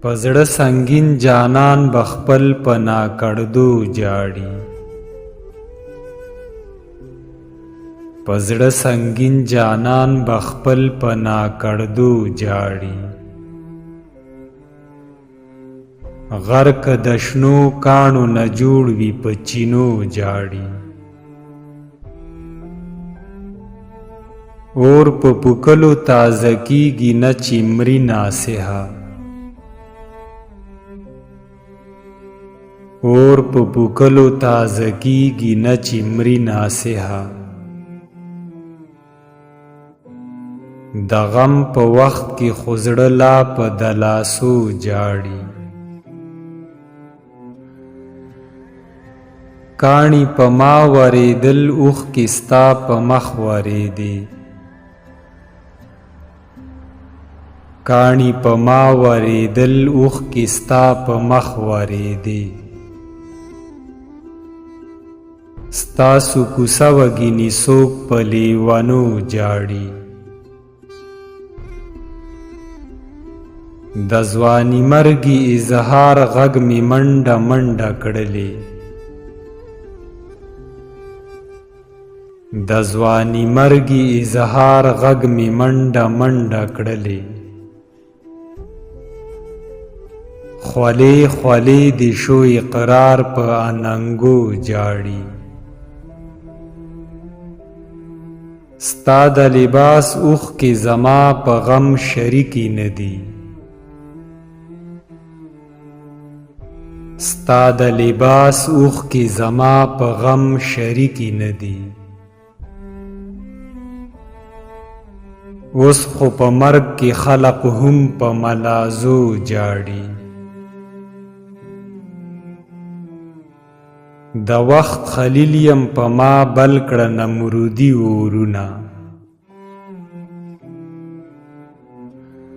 پزړه سنگین جانان بخپل پنا کړدو جاړي پزړه سنگین جانان بخپل پنا کړدو جاړي غرق د شنو کاڼو نه جوړ وي په چینو جاړي اور په پوکلو تازه کیږي نه چې مري ناصحه اور په پوکلو تازه کیږي نه چې مري ناصحه د غم په وخت کې خو زړه لا په دلاسو جاړي کاڼي په ما ورېدل اوښکې ستا په مخ ورېدې کاڼي په ما ورېدل اوښکې ستا په مخ ورېدې ستاسو کوڅه وګیني څوک په لیونو جاړي د ځواني مرګي اظهار غږ مې منډه منډه کړلې د ځواني مرګي اظهار غږ مې منډه منډه کړلې خولې خولې دې شو اقرار په اننګو جاړي ستا د لباس اوښکې زما په غم شریکې نه دي ستا د لباس اوښکې زما په غم شریکې نه دي اوس خو په مرګ کې خلق هم په ملازو جاړي د وخت خلیل یم په ما بل کړه نمرودي اورونه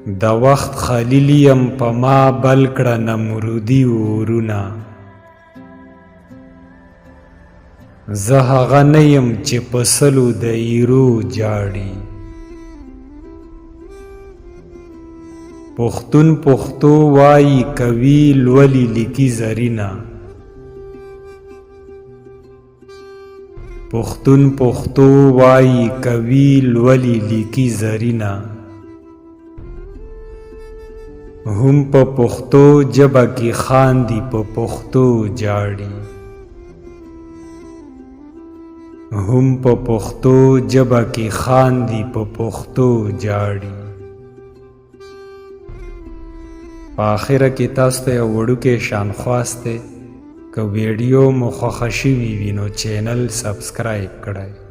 د وخت خلیل یم په ما بل کړه نمرودي اورونه زه هغه نه یم چې په سلو د ایرو جاړي پښتون پښتو وایي کوي لولي لیکي زرینه پښتون پښتو وایي کوي لولي لیکي زرینه هم په پښتو ژبه کې خاندي په پښتو جاړي هم په پښتو ژبه کې خاندي په پښتو جاړي په آخره کې تاسو ته یو وړوکی شان خواست دی که ویډیو مو خوښه شوي وي نو چینل سبسکرایب کړئ